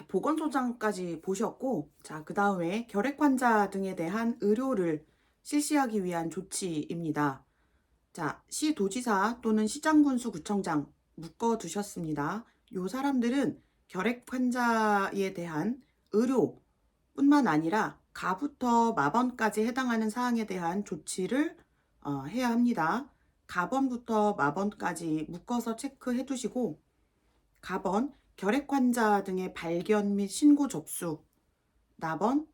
자, 보건소장까지 보셨고, 자, 그 다음에 결핵 환자 등에 대한 의료를 실시하기 위한 조치입니다. 자, 시도지사 또는 시장군수구청장 묶어두셨습니다. 요 사람들은 결핵 환자에 대한 의료뿐만 아니라 가부터 마번까지 해당하는 사항에 대한 조치를 해야 합니다. 가번부터 마번까지 묶어서 체크해 두시고, 가번, 결핵 환자 등의 발견 및 신고 접수, 나번,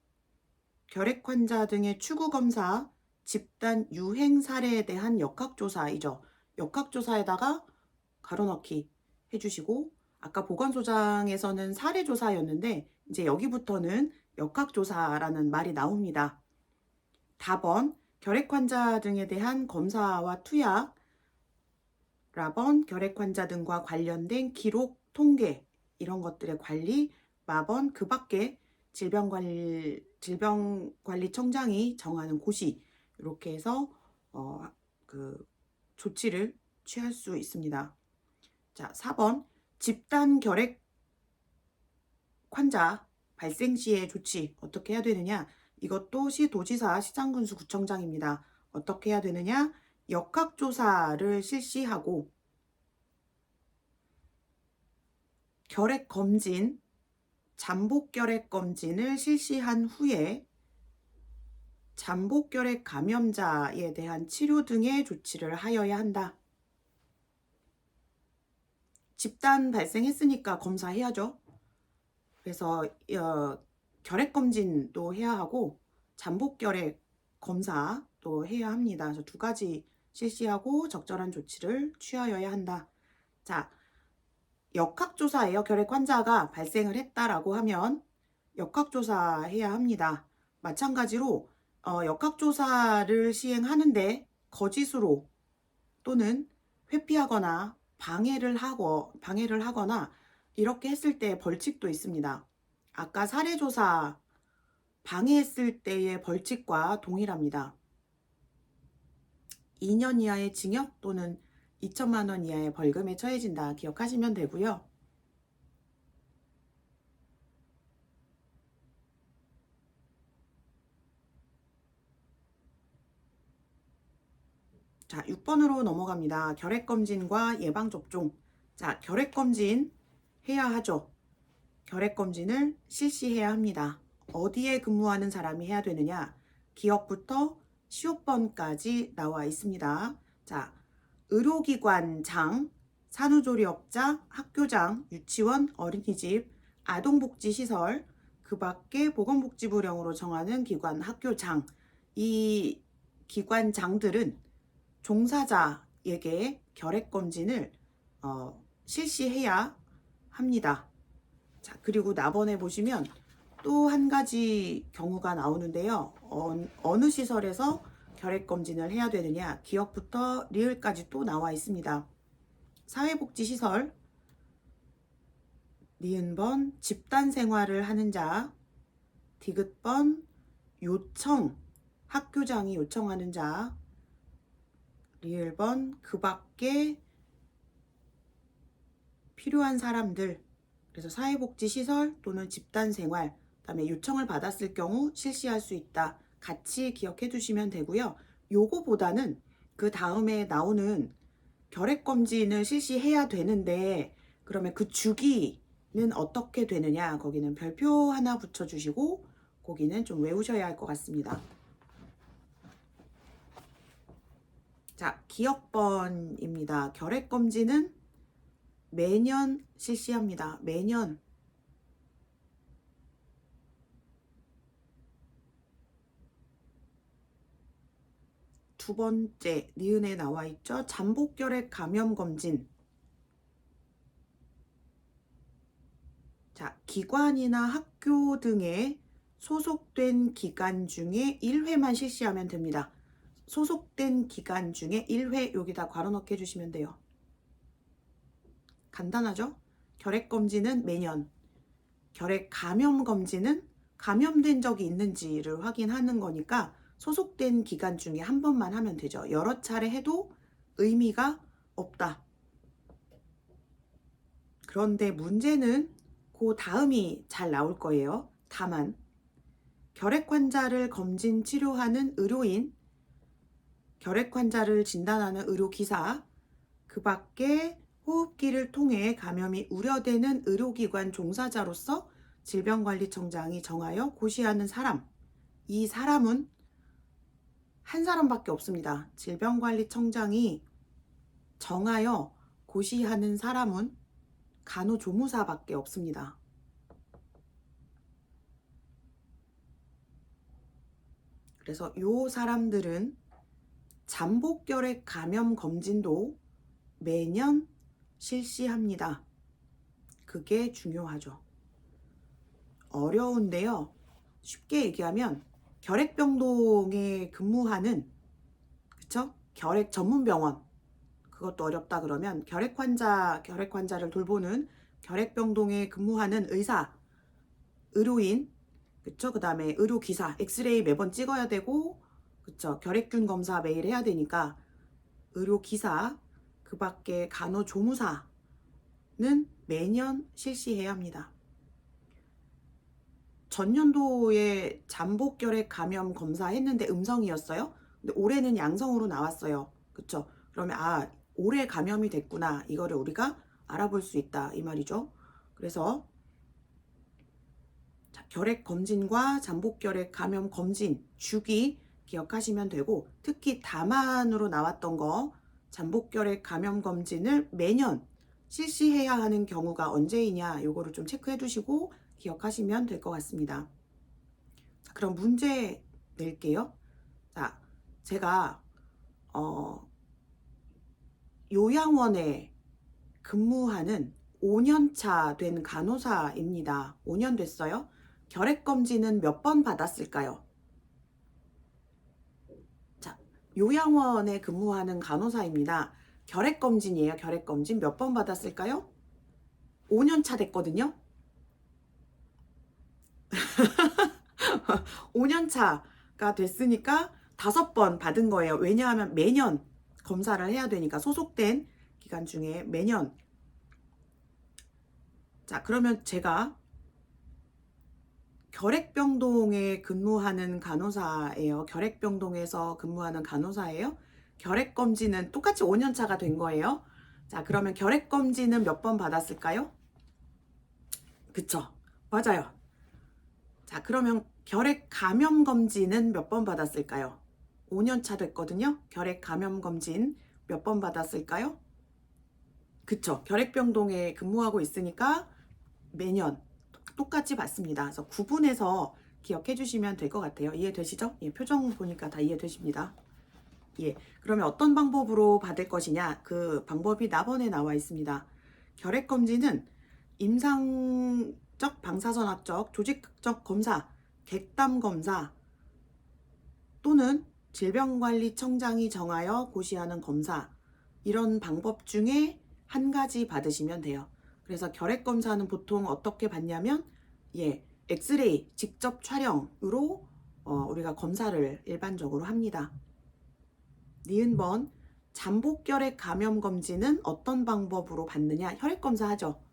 결핵 환자 등의 추구 검사, 집단 유행 사례에 대한 역학조사이죠. 역학조사에다가 가로넣기 해주시고, 아까 보건소장에서는 사례조사였는데 이제 여기부터는 역학조사라는 말이 나옵니다. 다번, 결핵 환자 등에 대한 검사와 투약, 라번, 결핵 환자 등과 관련된 기록, 통계 이런 것들의 관리, 마번, 그 밖에 질병관리청장이 정하는 고시 이렇게 해서 그 조치를 취할 수 있습니다. 자, 4번 집단 결핵 환자 발생 시의 조치 어떻게 해야 되느냐? 이것도 시도지사, 시장군수, 구청장입니다. 어떻게 해야 되느냐? 역학조사를 실시하고 결핵 검진, 잠복 결핵 검진을 실시한 후에 잠복 결핵 감염자에 대한 치료 등의 조치를 하여야 한다. 집단 발생했으니까 검사해야죠. 그래서 결핵 검진도 해야 하고 잠복 결핵 검사도 해야 합니다. 그래서 두 가지 실시하고 적절한 조치를 취하여야 한다. 자, 역학조사예요. 결핵 환자가 발생을 했다라고 하면 역학조사해야 합니다. 마찬가지로 역학조사를 시행하는데 거짓으로 또는 회피하거나 방해를 하거나 이렇게 했을 때 벌칙도 있습니다. 아까 사례조사 방해했을 때의 벌칙과 동일합니다. 2년 이하의 징역 또는 2천만 원 이하의 벌금에 처해진다. 기억하시면 되고요. 자, 6번으로 넘어갑니다. 결핵검진과 예방접종. 자, 결핵검진 해야 하죠. 결핵검진을 실시해야 합니다. 어디에 근무하는 사람이 해야 되느냐? 기억부터 시효번까지 나와 있습니다. 자, 의료기관장, 산후조리업자, 학교장, 유치원, 어린이집, 아동복지시설, 그 밖에 보건복지부령으로 정하는 기관 학교장. 이 기관장들은 종사자에게 결핵검진을 실시해야 합니다. 자, 그리고 나번에 보시면 또 한 가지 경우가 나오는데요. 어느 시설에서 결핵검진을 해야 되느냐? 기억부터 리을까지 또 나와 있습니다. 사회복지시설, 니은번 집단생활을 하는 자, 디귿번 요청, 학교장이 요청하는 자, 리을번 그 밖에 필요한 사람들, 그래서 사회복지시설 또는 집단생활, 그다음에 요청을 받았을 경우 실시할 수 있다. 같이 기억해 두시면 되고요. 요거보다는 그 다음에 나오는 결핵검진을 실시해야 되는데 그러면 그 주기는 어떻게 되느냐? 거기는 별표 하나 붙여주시고 거기는 좀 외우셔야 할 것 같습니다. 자, 기억번입니다. 결핵검진은 매년 실시합니다. 매년. 두 번째 니은에 나와 있죠. 잠복결핵 감염검진. 자, 기관이나 학교 등에 소속된 기간 중에 1회만 실시하면 됩니다. 소속된 기간 중에 1회 여기다 괄호넣기 해주시면 돼요. 간단하죠? 결핵검진은 매년, 결핵 감염검진은 감염된 적이 있는지를 확인하는 거니까 소속된 기간 중에 한 번만 하면 되죠. 여러 차례 해도 의미가 없다. 그런데 문제는 그 다음이 잘 나올 거예요. 다만 결핵 환자를 검진 치료하는 의료인, 결핵 환자를 진단하는 의료기사, 그 밖에 호흡기를 통해 감염이 우려되는 의료기관 종사자로서 질병관리청장이 정하여 고시하는 사람, 이 사람은 한 사람밖에 없습니다. 질병관리청장이 정하여 고시하는 사람은 간호조무사밖에 없습니다. 그래서 요 사람들은 잠복결핵 감염 검진도 매년 실시합니다. 그게 중요하죠. 어려운데요. 쉽게 얘기하면 결핵병동에 근무하는, 그쵸? 결핵 전문병원, 그것도 어렵다 그러면 결핵 환자를 돌보는 결핵병동에 근무하는 의사, 의료인, 그쵸? 그 다음에 의료기사, 엑스레이 매번 찍어야 되고, 그쵸? 결핵균 검사 매일 해야 되니까 의료기사, 그 밖에 간호조무사는 매년 실시해야 합니다. 전년도에 잠복결핵 감염 검사했는데 음성이었어요. 근데 올해는 양성으로 나왔어요. 그쵸? 그러면 올해 감염이 됐구나. 이거를 우리가 알아볼 수 있다. 이 말이죠. 그래서 결핵 검진과 잠복결핵 감염 검진 주기 기억하시면 되고, 특히 다만으로 나왔던 거 잠복결핵 감염 검진을 매년 실시해야 하는 경우가 언제이냐, 요거를 좀 체크해 두시고 기억하시면 될 것 같습니다. 자, 그럼 문제 낼게요. 자, 제가 요양원에 근무하는 5년차 된 간호사입니다. 5년 됐어요. 결핵검진은 몇 번 받았을까요? 자, 요양원에 근무하는 간호사입니다. 결핵검진이에요. 결핵검진 몇 번 받았을까요? 5년차 됐거든요. 5년차가 됐으니까 5번 받은 거예요. 왜냐하면 매년 검사를 해야 되니까, 소속된 기간 중에 매년. 자, 그러면 제가 결핵병동에 근무하는 간호사예요. 결핵병동에서 근무하는 간호사예요. 결핵검진은 똑같이 5년차가 된 거예요. 자, 그러면 결핵검진은 몇 번 받았을까요? 그쵸? 맞아요. 자, 그러면 결핵 감염 검진은 몇 번 받았을까요? 5년차 됐거든요. 결핵 감염 검진 몇 번 받았을까요? 그쵸? 결핵병동에 근무하고 있으니까 매년 똑같이 받습니다. 그래서 구분해서 기억해 주시면 될 것 같아요. 이해되시죠? 예, 표정 보니까 다 이해되십니다. 예, 그러면 어떤 방법으로 받을 것이냐? 그 방법이 나번에 나와 있습니다. 결핵검진은 임상적, 방사선학적, 조직적 검사, 객담 검사 또는 질병관리청장이 정하여 고시하는 검사, 이런 방법 중에 한 가지 받으시면 돼요. 그래서 결핵검사는 보통 어떻게 받냐면, 엑스레이 직접 촬영으로 우리가 검사를 일반적으로 합니다. 니은번 잠복결핵 감염 검진은 어떤 방법으로 받느냐? 혈액검사 하죠.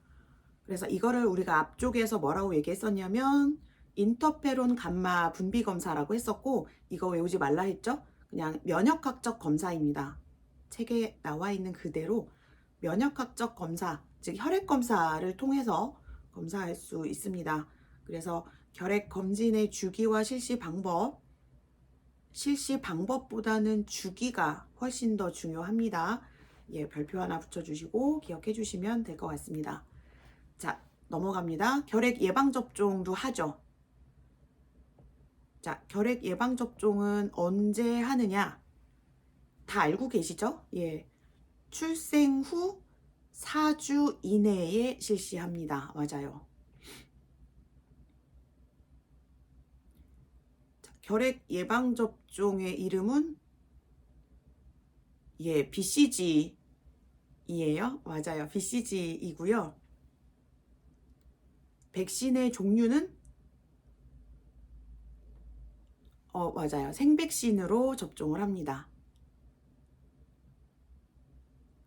그래서 이거를 우리가 앞쪽에서 뭐라고 얘기했었냐면 인터페론 감마 분비 검사라고 했었고, 이거 외우지 말라 했죠? 그냥 면역학적 검사입니다. 책에 나와 있는 그대로 면역학적 검사, 즉 혈액 검사를 통해서 검사할 수 있습니다. 그래서 결핵 검진의 주기와 실시 방법보다는 주기가 훨씬 더 중요합니다. 예, 별표 하나 붙여주시고 기억해 주시면 될 것 같습니다. 자, 넘어갑니다. 결핵 예방접종도 하죠. 자, 결핵 예방접종은 언제 하느냐? 다 알고 계시죠? 예, 출생 후 4주 이내에 실시합니다. 맞아요. 자, 결핵 예방접종의 이름은 BCG이에요. 맞아요. BCG이고요. 백신의 종류는 맞아요. 생백신으로 접종을 합니다.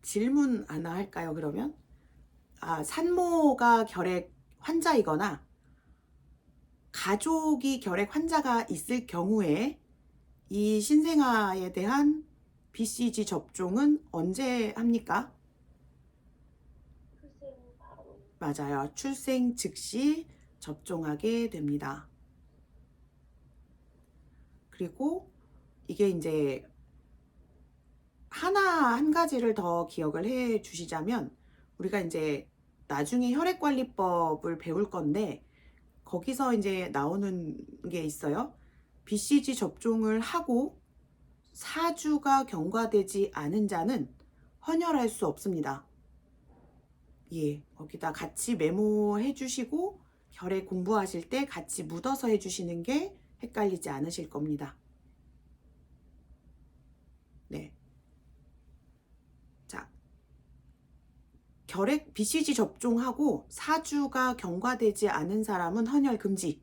질문 하나 할까요, 그러면? 산모가 결핵 환자이거나 가족이 결핵 환자가 있을 경우에 이 신생아에 대한 BCG 접종은 언제 합니까? 출생 바로. 맞아요. 출생 즉시 접종하게 됩니다. 그리고 이게 이제 한 가지를 더 기억을 해 주시자면, 우리가 이제 나중에 혈액관리법을 배울 건데 거기서 이제 나오는 게 있어요. BCG 접종을 하고 4주가 경과되지 않은 자는 헌혈할 수 없습니다. 예, 거기다 같이 메모해 주시고 결핵 공부하실 때 같이 묻어서 해 주시는 게 헷갈리지 않으실 겁니다. 네. 자, 결핵 BCG 접종하고 4주가 경과되지 않은 사람은 헌혈 금지.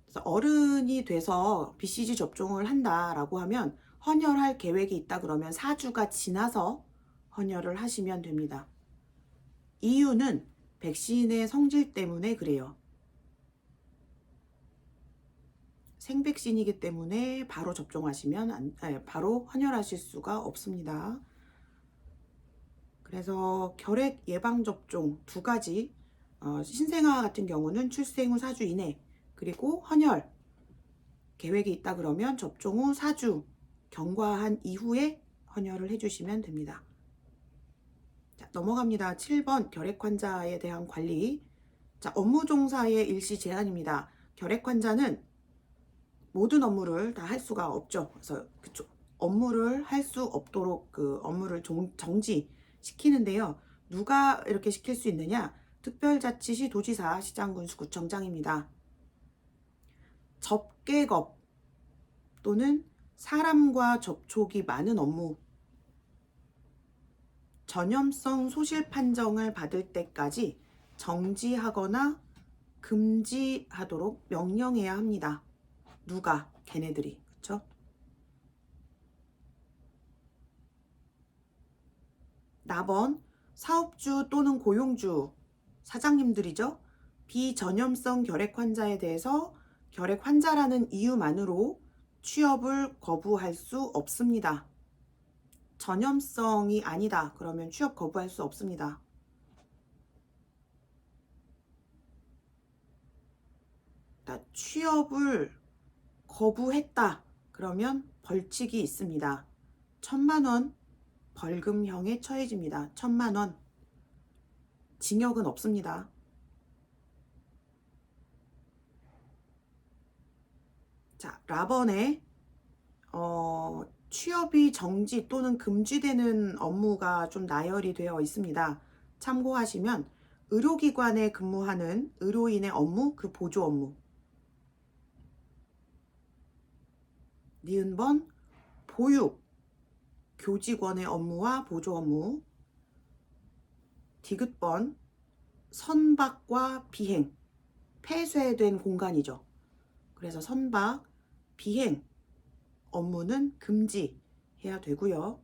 그래서 어른이 돼서 BCG 접종을 한다라고 하면, 헌혈할 계획이 있다 그러면 4주가 지나서 헌혈을 하시면 됩니다. 이유는 백신의 성질 때문에 그래요. 생백신이기 때문에 바로 접종하시면 바로 헌혈하실 수가 없습니다. 그래서 결핵 예방 접종 2가지, 신생아 같은 경우는 출생 후 4주 이내, 그리고 헌혈 계획이 있다 그러면 접종 후 4주 경과한 이후에 헌혈을 해주시면 됩니다. 자, 넘어갑니다. 7번 결핵 환자에 대한 관리. 자, 업무 종사의 일시 제한입니다. 결핵 환자는 모든 업무를 다 할 수가 없죠. 그래서 업무를 할 수 없도록 그 업무를 정지시키는데요. 누가 이렇게 시킬 수 있느냐? 특별자치시 도지사, 시장군수, 구청장입니다. 접객업 또는 사람과 접촉이 많은 업무, 전염성 소실 판정을 받을 때까지 정지하거나 금지하도록 명령해야 합니다. 누가? 걔네들이. 그쵸? 나번 사업주 또는 고용주, 사장님들이죠. 비전염성 결핵 환자에 대해서 결핵 환자라는 이유만으로 취업을 거부할 수 없습니다. 전염성이 아니다 그러면 취업 거부할 수 없습니다. 취업을 거부했다 그러면 벌칙이 있습니다. 1,000만 원 벌금형에 처해집니다. 1,000만 원. 징역은 없습니다. 자, 라번에 취업이 정지 또는 금지되는 업무가 좀 나열이 되어 있습니다. 참고하시면 의료기관에 근무하는 의료인의 업무, 그 보조 업무. 니은번 보육, 교직원의 업무와 보조 업무. 디귿번 선박과 비행, 폐쇄된 공간이죠. 그래서 선박, 비행 업무는 금지해야 되고요.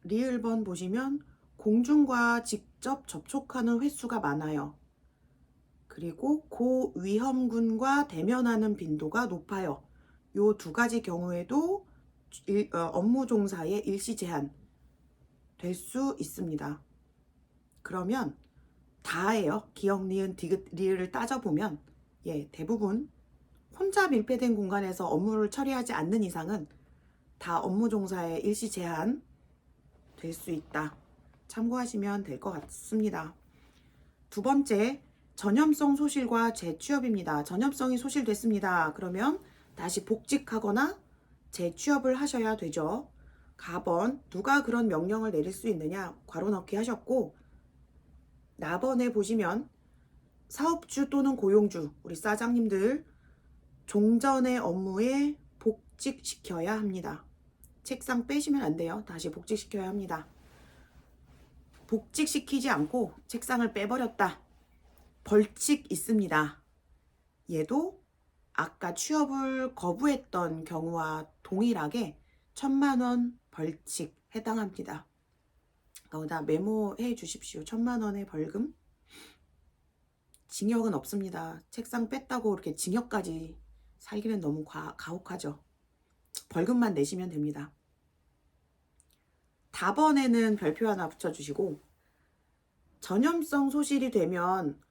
리을번 보시면 공중과 직접 접촉하는 횟수가 많아요. 그리고 고위험군과 대면하는 빈도가 높아요. 요 2가지 경우에도 업무 종사의 일시 제한 될 수 있습니다. 그러면 다예요. 기역, 니은, 디귿, 리을을 따져보면 대부분 혼자 밀폐된 공간에서 업무를 처리하지 않는 이상은 다 업무 종사의 일시 제한 될 수 있다. 참고하시면 될 것 같습니다. 2번째, 전염성 소실과 재취업입니다. 전염성이 소실됐습니다. 그러면 다시 복직하거나 재취업을 하셔야 되죠. 가번, 누가 그런 명령을 내릴 수 있느냐? 괄호 넣기 하셨고, 나번에 보시면 사업주 또는 고용주, 우리 사장님들 종전의 업무에 복직시켜야 합니다. 책상 빼시면 안 돼요. 다시 복직시켜야 합니다. 복직시키지 않고 책상을 빼버렸다. 벌칙 있습니다. 얘도 아까 취업을 거부했던 경우와 동일하게 1,000만 원 벌칙 해당합니다. 거기다 메모해 주십시오. 1,000만 원의 벌금. 징역은 없습니다. 책상 뺐다고 이렇게 징역까지 살기는 너무 가혹하죠. 벌금만 내시면 됩니다. 답원에는 별표 하나 붙여주시고, 전염성 소실이 되면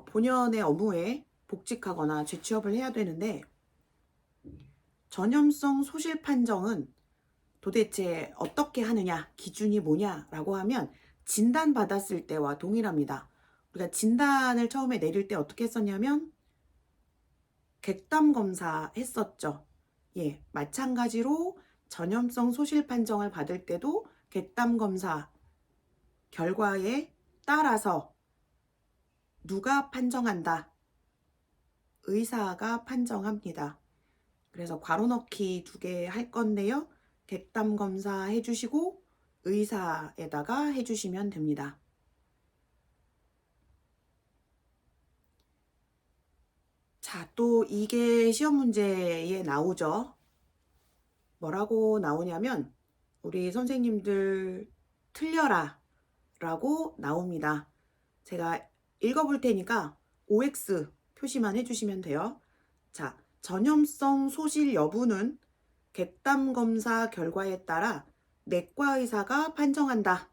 본연의 업무에 복직하거나 재취업을 해야 되는데, 전염성 소실 판정은 도대체 어떻게 하느냐, 기준이 뭐냐라고 하면 진단받았을 때와 동일합니다. 우리가 진단을 처음에 내릴 때 어떻게 했었냐면 객담 검사 했었죠. 예, 마찬가지로 전염성 소실 판정을 받을 때도 객담 검사 결과에 따라서 누가 판정한다? 의사가 판정합니다. 그래서 괄호 넣기 2개 할 건데요. 객담 검사 해주시고 의사에다가 해주시면 됩니다. 자, 또 이게 시험 문제에 나오죠. 뭐라고 나오냐면 우리 선생님들 틀려라 라고 나옵니다. 제가 읽어볼 테니까 OX 표시만 해주시면 돼요. 자, 전염성 소실 여부는 객담 검사 결과에 따라 내과 의사가 판정한다.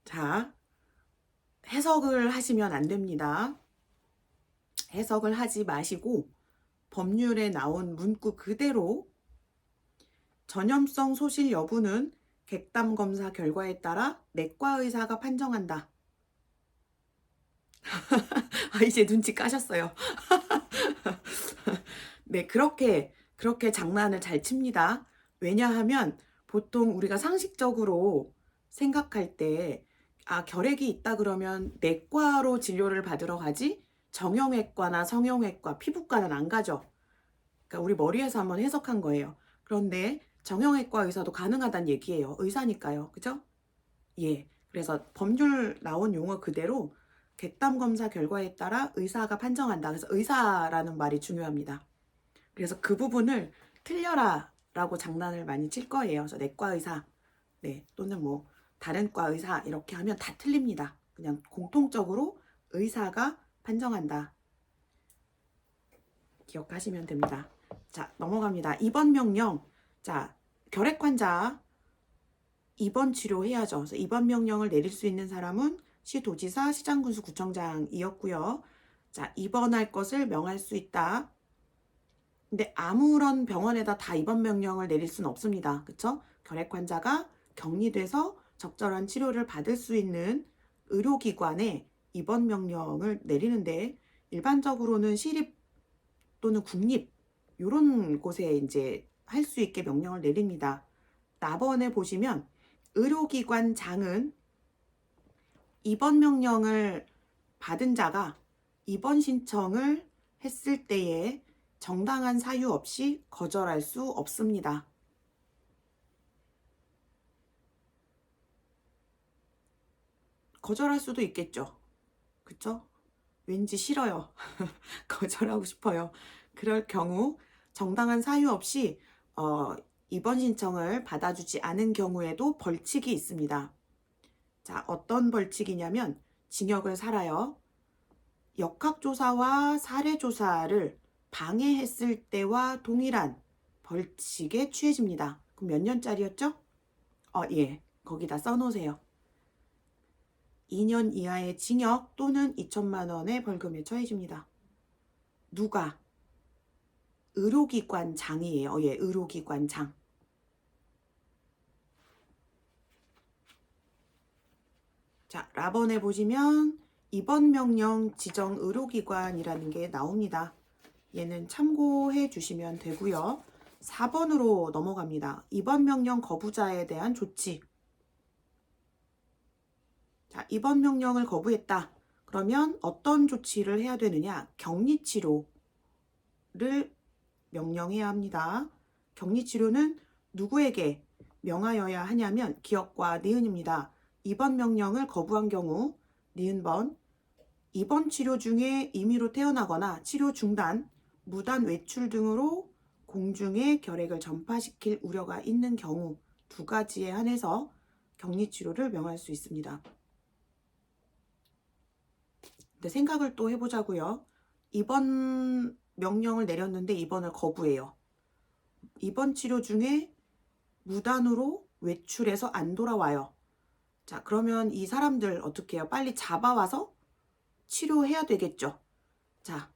자, 해석을 하시면 안 됩니다. 해석을 하지 마시고 법률에 나온 문구 그대로 전염성 소실 여부는 객담 검사 결과에 따라 내과 의사가 판정한다. 이제 눈치 까셨어요. 네, 그렇게 장난을 잘 칩니다. 왜냐하면 보통 우리가 상식적으로 생각할 때 결핵이 있다 그러면 내과로 진료를 받으러 가지 정형외과나 성형외과, 피부과는 안 가죠. 그러니까 우리 머리에서 한번 해석한 거예요. 그런데 정형외과 의사도 가능하다는 얘기예요. 의사니까요. 그죠? 예. 그래서 법률 나온 용어 그대로 객담 검사 결과에 따라 의사가 판정한다. 그래서 의사라는 말이 중요합니다. 그래서 그 부분을 틀려라 라고 장난을 많이 칠 거예요. 그래서 내과 의사, 네, 또는 뭐 다른 과 의사 이렇게 하면 다 틀립니다. 그냥 공통적으로 의사가 판정한다. 기억하시면 됩니다. 자, 넘어갑니다. 2번 명령. 자, 결핵 환자 입원 치료해야죠. 그래서 입원 명령을 내릴 수 있는 사람은 시도지사, 시장군수, 구청장이었고요. 자, 입원할 것을 명할 수 있다. 근데 아무런 병원에다 다 입원 명령을 내릴 수는 없습니다. 그쵸? 결핵 환자가 격리돼서 적절한 치료를 받을 수 있는 의료기관에 입원 명령을 내리는데 일반적으로는 시립 또는 국립 이런 곳에 이제 할 수 있게 명령을 내립니다. 나번에 보시면 의료기관장은 입원 명령을 받은 자가 입원 신청을 했을 때에 정당한 사유 없이 거절할 수 없습니다. 거절할 수도 있겠죠. 그쵸? 왠지 싫어요. 거절하고 싶어요. 그럴 경우 정당한 사유 없이 입원 신청을 받아주지 않은 경우에도 벌칙이 있습니다. 자, 어떤 벌칙이냐면 징역을 살아요. 역학조사와 사례조사를 방해했을 때와 동일한 벌칙에 취해집니다. 그럼 몇 년짜리였죠? 예, 거기다 써놓으세요. 2년 이하의 징역 또는 2천만 원의 벌금에 처해집니다. 누가? 의료기관장이에요. 예, 의료기관장. 자, 라번에 보시면 입원 명령 지정 의료기관이라는 게 나옵니다. 얘는 참고해 주시면 되고요. 4번으로 넘어갑니다. 입원 명령 거부자에 대한 조치. 자, 입원 명령을 거부했다. 그러면 어떤 조치를 해야 되느냐? 격리치료를 명령해야 합니다. 격리치료는 누구에게 명하여야 하냐면 기역과 니은입니다. 입원 명령을 거부한 경우 니은번 입원 치료 중에 임의로 퇴원하거나 치료 중단 무단 외출 등으로 공중에 결핵을 전파시킬 우려가 있는 경우 두 가지에 한해서 격리치료를 명할 수 있습니다. 근데 생각을 또 해보자고요. 입원 명령을 내렸는데 입원을 거부해요. 입원 치료 중에 무단으로 외출해서 안 돌아와요. 자, 그러면 이 사람들 어떻게 해요? 빨리 잡아와서 치료해야 되겠죠. 자,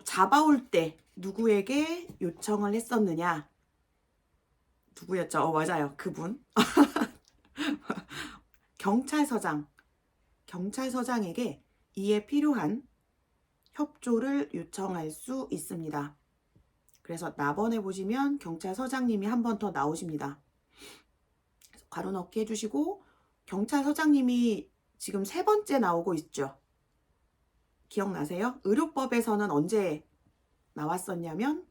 잡아올 때 누구에게 요청을 했었느냐? 누구였죠? 맞아요. 그분. 경찰서장에게 이에 필요한 협조를 요청할 수 있습니다. 그래서 나번에 보시면 경찰서장님이 한 번 더 나오십니다. 괄호 넣기 해주시고, 경찰서장님이 지금 3번째 나오고 있죠. 기억나세요? 의료법에서는 언제 나왔었냐면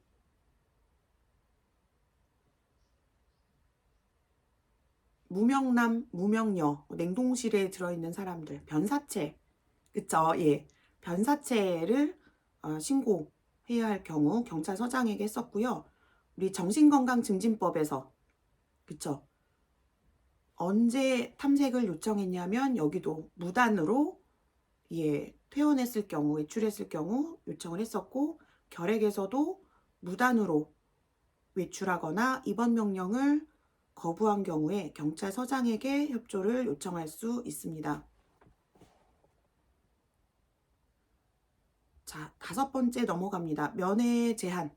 무명남, 무명녀, 냉동실에 들어있는 사람들, 변사체, 그쵸? 예, 변사체를 신고해야 할 경우 경찰서장에게 했었고요. 우리 정신건강증진법에서, 그쵸? 언제 탐색을 요청했냐면 여기도 무단으로 퇴원했을 경우, 외출했을 경우 요청을 했었고, 결핵에서도 무단으로 외출하거나 입원 명령을 거부한 경우에 경찰서장에게 협조를 요청할 수 있습니다. 자, 5번째 넘어갑니다. 면회 제한.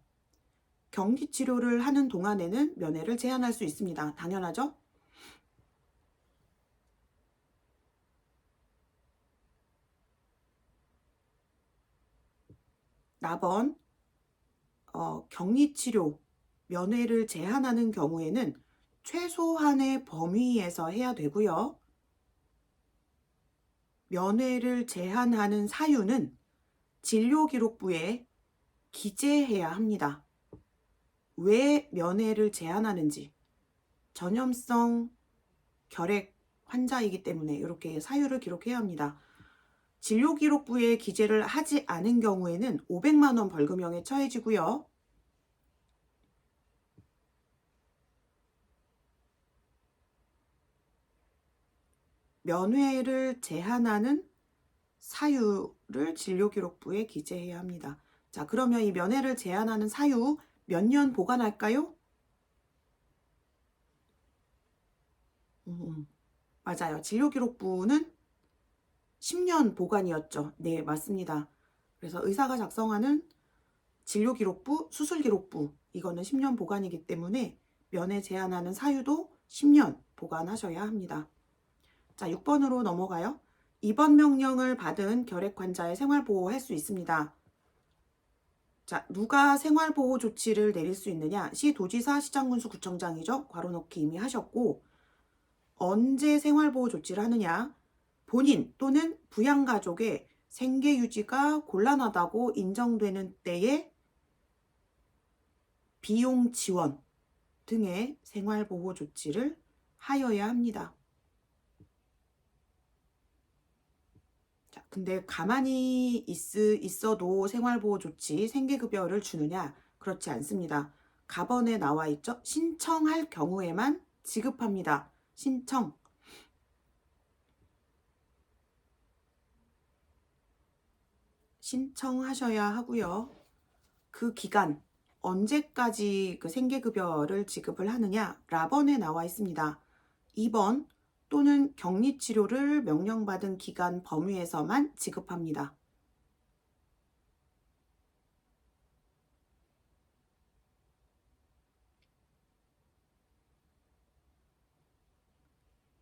격리 치료를 하는 동안에는 면회를 제한할 수 있습니다. 당연하죠? 나번 격리 치료 면회를 제한하는 경우에는 최소한의 범위에서 해야 되고요. 면회를 제한하는 사유는 진료기록부에 기재해야 합니다. 왜 면회를 제한하는지, 전염성 결핵 환자이기 때문에 이렇게 사유를 기록해야 합니다. 진료기록부에 기재를 하지 않은 경우에는 500만 원 벌금형에 처해지고요. 면회를 제한하는 사유를 진료기록부에 기재해야 합니다. 자, 그러면 이 면회를 제한하는 사유 몇 년 보관할까요? 맞아요. 진료기록부는 10년 보관이었죠. 네, 맞습니다. 그래서 의사가 작성하는 진료기록부, 수술기록부 이거는 10년 보관이기 때문에 면회 제한하는 사유도 10년 보관하셔야 합니다. 자, 6번으로 넘어가요. 입원 명령을 받은 결핵 환자의 생활보호할 수 있습니다. 자, 누가 생활보호 조치를 내릴 수 있느냐? 시도지사, 시장군수, 구청장이죠. 괄호 넣기 이미 하셨고, 언제 생활보호 조치를 하느냐? 본인 또는 부양가족의 생계 유지가 곤란하다고 인정되는 때에 비용 지원 등의 생활보호 조치를 하여야 합니다. 자, 근데 가만히 있어도 생활보호 조치, 생계급여를 주느냐? 그렇지 않습니다. 가번에 나와 있죠? 신청할 경우에만 지급합니다. 신청하셔야 하고요. 그 기간 언제까지 그 생계급여를 지급을 하느냐? 라번에 나와 있습니다. 2번 또는 격리치료를 명령받은 기간 범위에서만 지급합니다.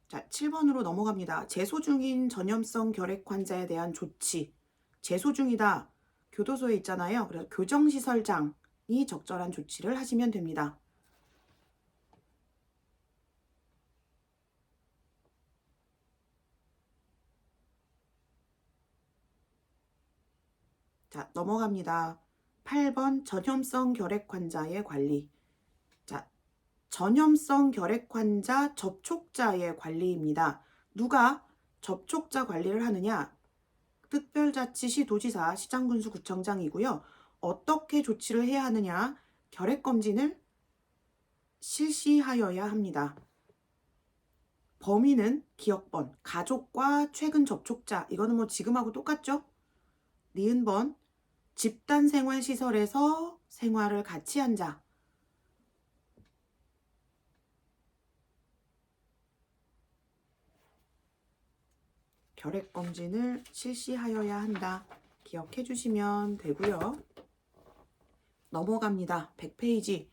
자, 7번으로 넘어갑니다. 재소 중인 전염성 결핵 환자에 대한 조치. 재소 중이다. 교도소에 있잖아요. 그래서 교정시설장이 적절한 조치를 하시면 됩니다. 자, 넘어갑니다. 8번 전염성 결핵 환자의 관리. 자, 전염성 결핵 환자 접촉자의 관리입니다. 누가 접촉자 관리를 하느냐? 특별자치시 도지사, 시장군수, 구청장이고요. 어떻게 조치를 해야 하느냐? 결핵검진을 실시하여야 합니다. 범위는 기억번, 가족과 최근 접촉자, 이거는 뭐 지금하고 똑같죠? 니은번, 집단생활시설에서 생활을 같이 한 자. 결핵검진을 실시하여야 한다. 기억해 주시면 되고요. 넘어갑니다. 100페이지.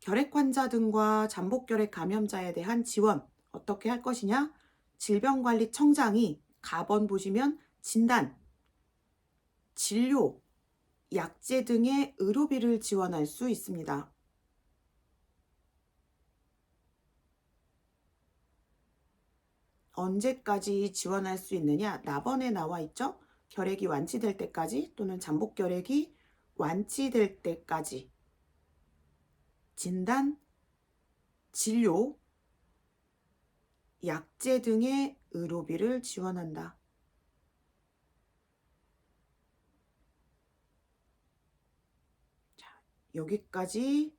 결핵 환자 등과 잠복결핵 감염자에 대한 지원 어떻게 할 것이냐? 질병관리청장이 가번 보시면 진단, 진료, 약제 등의 의료비를 지원할 수 있습니다. 언제까지 지원할 수 있느냐? 나번에 나와 있죠? 결핵이 완치될 때까지 또는 잠복결핵이 완치될 때까지 진단, 진료, 약제 등의 의료비를 지원한다. 자, 여기까지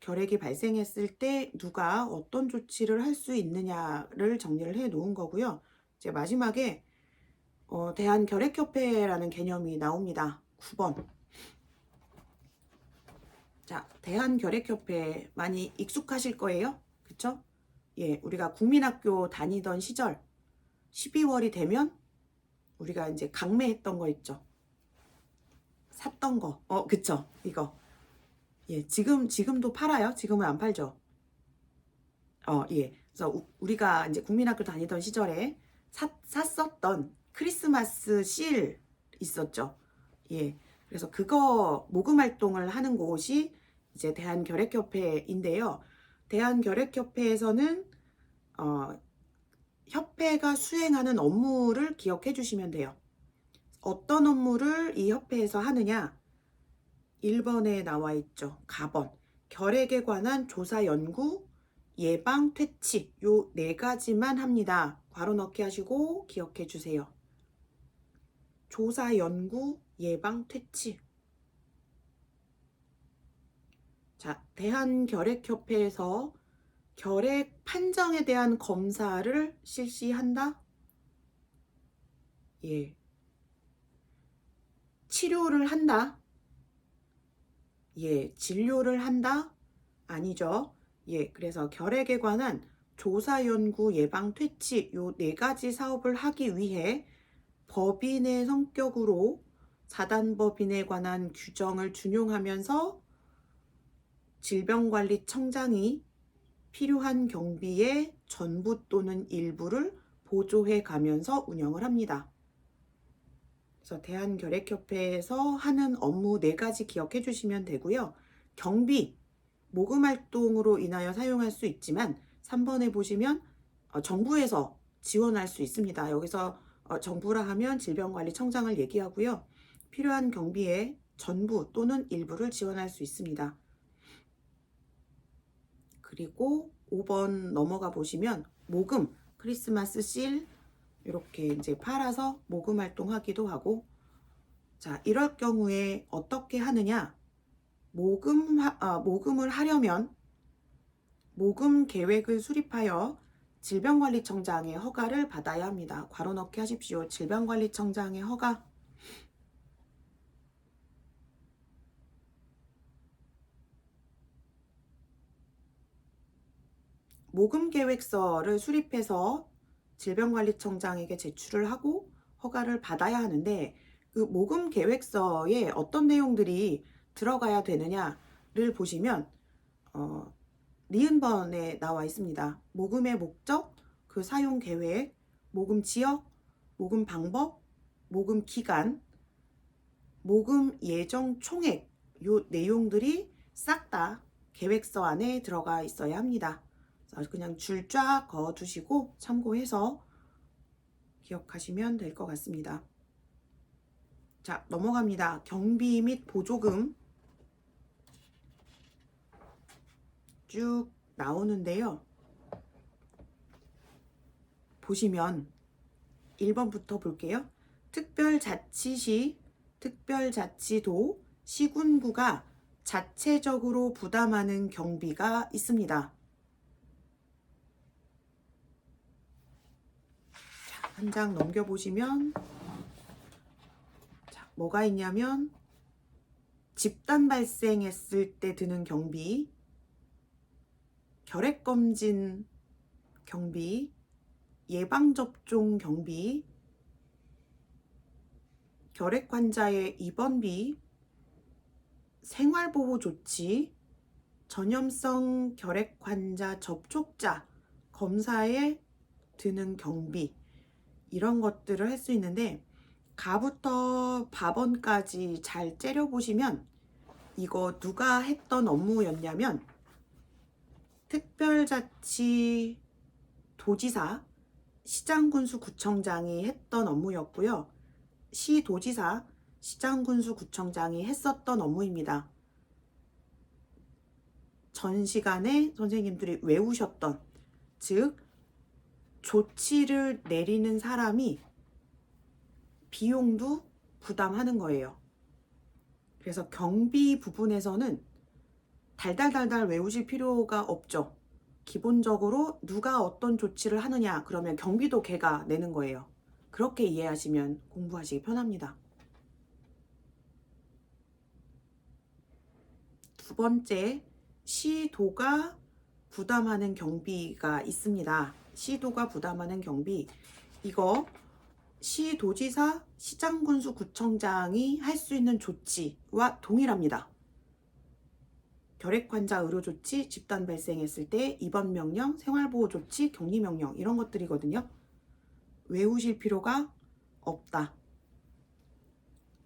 결핵이 발생했을 때 누가 어떤 조치를 할 수 있느냐를 정리를 해 놓은 거고요. 이제 마지막에 대한결핵협회라는 개념이 나옵니다. 9번. 자, 대한결핵협회 많이 익숙하실 거예요. 그쵸? 예, 우리가 국민학교 다니던 시절 12월이 되면 우리가 이제 강매했던 거 있죠. 샀던 거. 그쵸? 이거. 예, 지금도 팔아요? 지금은 안 팔죠? 예. 그래서 우리가 이제 국민학교 다니던 시절에 샀었던 크리스마스 실 있었죠. 예. 그래서 그거 모금 활동을 하는 곳이 이제 대한결핵협회인데요. 대한결핵협회에서는 협회가 수행하는 업무를 기억해 주시면 돼요. 어떤 업무를 이 협회에서 하느냐? 1번에 나와 있죠. 가번. 결핵에 관한 조사 연구, 예방, 퇴치 요 4가지만 합니다. 괄호 넣기 하시고 기억해 주세요. 조사 연구, 예방, 퇴치. 자, 대한결핵협회에서 결핵 판정에 대한 검사를 실시한다? 예. 치료를 한다? 예. 진료를 한다? 아니죠. 예. 그래서 결핵에 관한 조사, 연구, 예방, 퇴치 요 4가지 사업을 하기 위해 법인의 성격으로 사단법인에 관한 규정을 준용하면서 질병관리청장이 필요한 경비의 전부 또는 일부를 보조해 가면서 운영을 합니다. 그래서 대한결핵협회에서 하는 업무 4가지 기억해 주시면 되고요. 경비, 모금활동으로 인하여 사용할 수 있지만 3번에 보시면 정부에서 지원할 수 있습니다. 여기서 정부라 하면 질병관리청장을 얘기하고요. 필요한 경비의 전부 또는 일부를 지원할 수 있습니다. 그리고 5번 넘어가 보시면 모금, 크리스마스 실 이렇게 이제 팔아서 모금 활동하기도 하고, 자, 이럴 경우에 어떻게 하느냐? 모금을 하려면 모금 계획을 수립하여 질병관리청장의 허가를 받아야 합니다. 괄호 넣기 하십시오. 질병관리청장의 허가. 모금 계획서를 수립해서 질병관리청장에게 제출을 하고 허가를 받아야 하는데, 그 모금 계획서에 어떤 내용들이 들어가야 되느냐를 보시면 니은번에 나와 있습니다. 모금의 목적, 그 사용 계획, 모금 지역, 모금 방법, 모금 기간, 모금 예정 총액 요 내용들이 싹 다 계획서 안에 들어가 있어야 합니다. 그냥 줄 쫙 그어 두시고 참고해서 기억하시면 될 것 같습니다. 자, 넘어갑니다. 경비 및 보조금 쭉 나오는데요. 보시면 1번부터 볼게요. 특별자치시 특별자치도, 시군구가 자체적으로 부담하는 경비가 있습니다. 한 장 넘겨보시면 뭐가 있냐면 집단 발생했을 때 드는 경비, 결핵검진 경비, 예방접종 경비, 결핵 환자의 입원비, 생활보호 조치, 전염성 결핵 환자 접촉자 검사에 드는 경비, 이런 것들을 할 수 있는데 가부터 밥원까지 잘 째려보시면 이거 누가 했던 업무였냐면 특별자치 도지사, 시장군수구청장이 했던 업무였고요. 시도지사, 시장군수구청장이 했었던 업무입니다. 전 시간에 선생님들이 외우셨던, 즉 조치를 내리는 사람이 비용도 부담하는 거예요. 그래서 경비 부분에서는 달달달달 외우실 필요가 없죠. 기본적으로 누가 어떤 조치를 하느냐 그러면 경비도 걔가 내는 거예요. 그렇게 이해하시면 공부하시기 편합니다. 두 번째, 시도가 부담하는 경비가 있습니다. 시도가 부담하는 경비, 이거 시도지사, 시장군수구청장이 할 수 있는 조치와 동일합니다. 결핵환자 의료조치, 집단 발생했을 때 입원명령, 생활보호조치, 격리명령, 이런 것들이거든요. 외우실 필요가 없다.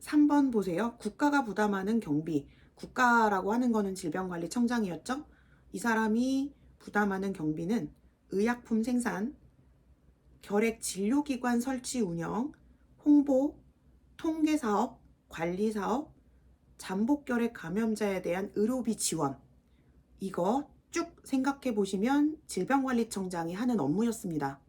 3번 보세요. 국가가 부담하는 경비. 국가라고 하는 거는 질병관리청장이었죠. 이 사람이 부담하는 경비는 의약품 생산, 결핵진료기관 설치 운영, 홍보, 통계사업, 관리사업, 잠복결핵 감염자에 대한 의료비 지원, 이거 쭉 생각해 보시면 질병관리청장이 하는 업무였습니다.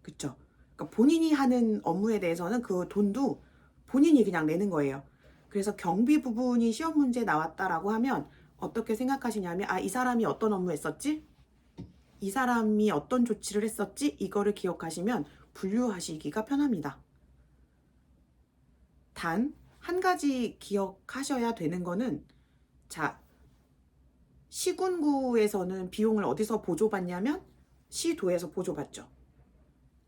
그쵸? 그러니까 본인이 하는 업무에 대해서는 그 돈도 본인이 그냥 내는 거예요. 그래서 경비 부분이 시험 문제에 나왔다라고 하면 어떻게 생각하시냐면, 이 사람이 어떤 업무 했었지? 이 사람이 어떤 조치를 했었지? 이거를 기억하시면 분류하시기가 편합니다. 단 한 가지 기억하셔야 되는 거는, 자, 시군구에서는 비용을 어디서 보조받냐면 시도에서 보조받죠.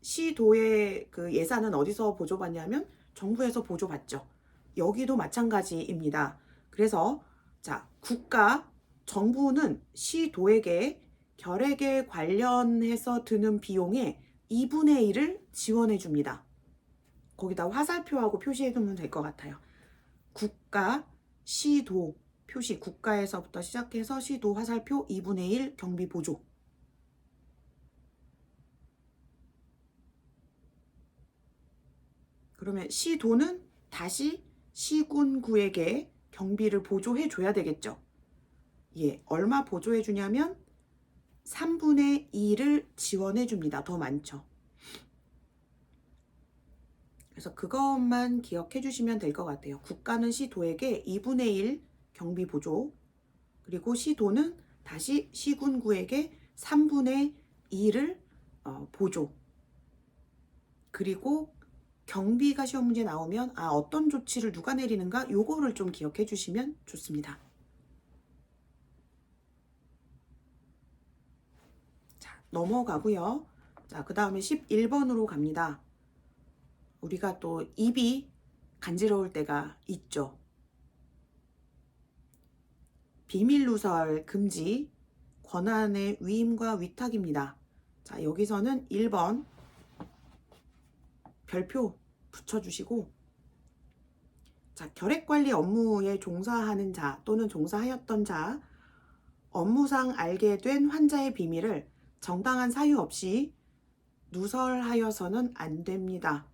시도의 그 예산은 어디서 보조받냐면 정부에서 보조받죠. 여기도 마찬가지입니다. 그래서 자, 국가, 정부는 시도에게 결핵에 관련해서 드는 비용의 2분의 1을 지원해 줍니다. 거기다 화살표하고 표시해 두면 될 것 같아요. 국가, 시도, 표시, 국가에서부터 시작해서 시도 화살표 2분의 1 경비 보조. 그러면 시도는 다시 시군구에게 경비를 보조해 줘야 되겠죠. 예, 얼마 보조해 주냐면 3분의 2를 지원해 줍니다. 더 많죠. 그래서 그것만 기억해 주시면 될 것 같아요. 국가는 시도에게 2분의 1 경비 보조, 그리고 시도는 다시 시군구에게 3분의 2를 보조. 그리고 경비가 시험 문제 나오면 어떤 조치를 누가 내리는가, 요거를 좀 기억해 주시면 좋습니다. 자, 넘어가고요. 자, 그 다음에 11번으로 갑니다. 우리가 또 입이 간지러울 때가 있죠. 비밀 누설 금지, 권한의 위임과 위탁입니다. 자, 여기서는 1번 별표 붙여주시고, 자, 결핵관리 업무에 종사하는 자 또는 종사하였던 자, 업무상 알게 된 환자의 비밀을 정당한 사유 없이 누설하여서는 안 됩니다.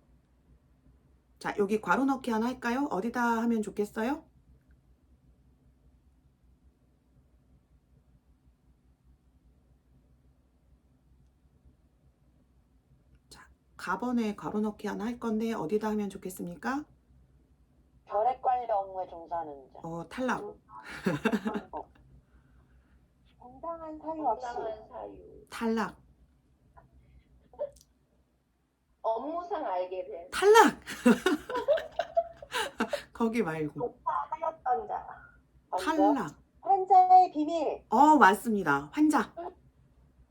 자, 여기 괄호 넣기 하나 할까요? 어디다 하면 좋겠어요? 자, 가번에 괄호 넣기 하나 할 건데 어디다 하면 좋겠습니까? 결핵관리 업무에 종사하는 자. 탈락. 정당한 사유 없이 정당한 사유. 탈락. 업무상 알게 된. 탈락. 거기 말고. 하였던 자. 탈락. 환자의 비밀. 맞습니다.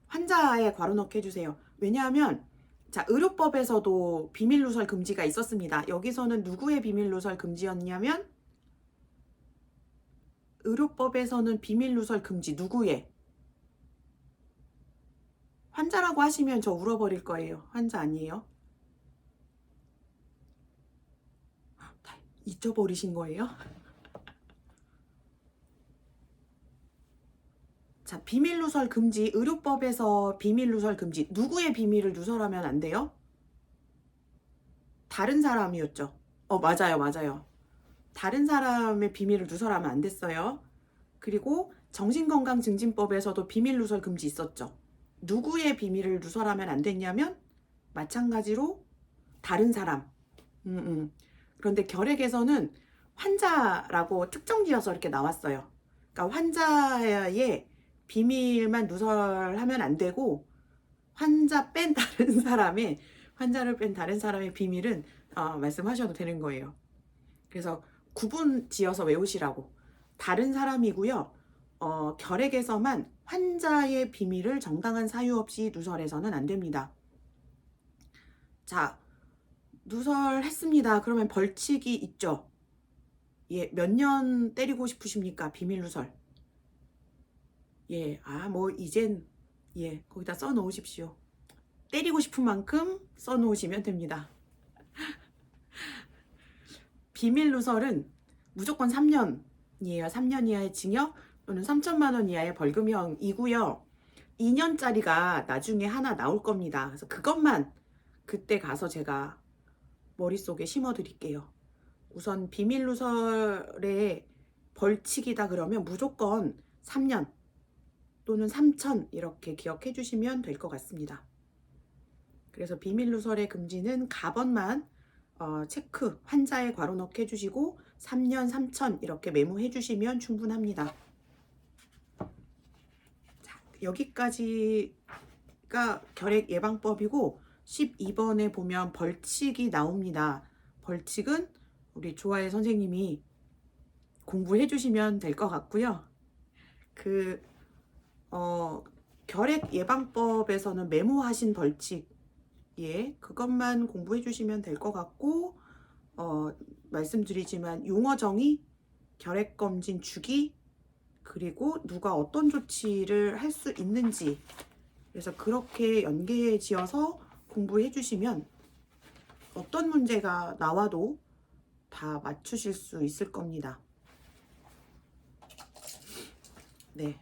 환자에 괄호 넣게 해주세요. 왜냐하면 자, 의료법에서도 비밀 누설 금지가 있었습니다. 여기서는 누구의 비밀 누설 금지였냐면 의료법에서는 비밀 누설 금지 누구의? 환자라고 하시면 저 울어버릴 거예요. 환자 아니에요? 다 잊어버리신 거예요? 자, 비밀 누설 금지, 의료법에서 비밀 누설 금지. 누구의 비밀을 누설하면 안 돼요? 다른 사람이었죠. 맞아요. 다른 사람의 비밀을 누설하면 안 됐어요. 그리고 정신건강증진법에서도 비밀 누설 금지 있었죠. 누구의 비밀을 누설하면 안 됐냐면 마찬가지로 다른 사람. 그런데 결핵에서는 환자라고 특정지어서 이렇게 나왔어요. 그러니까 환자의 비밀만 누설하면 안 되고 환자를 뺀 다른 사람의 비밀은 말씀하셔도 되는 거예요. 그래서 구분 지어서 외우시라고. 다른 사람이고요. 결핵에서만 환자의 비밀을 정당한 사유 없이 누설해서는 안 됩니다. 자, 누설했습니다. 그러면 벌칙이 있죠. 예, 몇 년 때리고 싶으십니까? 비밀 누설. 예, 이젠 거기다 써 놓으십시오. 때리고 싶은 만큼 써 놓으시면 됩니다. 비밀 누설은 무조건 3년이에요. 3년 이하의 징역 또는 3천만 원 이하의 벌금형이고요. 2년짜리가 나중에 하나 나올 겁니다. 그래서 그것만 그때 가서 제가 머릿속에 심어 드릴게요. 우선 비밀 누설의 벌칙이다 그러면 무조건 3년 또는 3천 이렇게 기억해 주시면 될 것 같습니다. 그래서 비밀 누설의 금지는 가번만 체크, 환자에 괄호 넣게 해주시고 3년 3천 이렇게 메모해 주시면 충분합니다. 자, 여기까지가 결핵 예방법이고 12번에 보면 벌칙이 나옵니다. 벌칙은 우리 조아혜 선생님이 공부해 주시면 될 것 같고요. 결핵 예방법에서는 메모하신 벌칙, 그것만 공부해 주시면 될 것 같고, 말씀드리지만 용어 정의, 결핵 검진 주기, 그리고 누가 어떤 조치를 할 수 있는지, 그래서 그렇게 연계 지어서 공부해 주시면 어떤 문제가 나와도 다 맞추실 수 있을 겁니다. 네.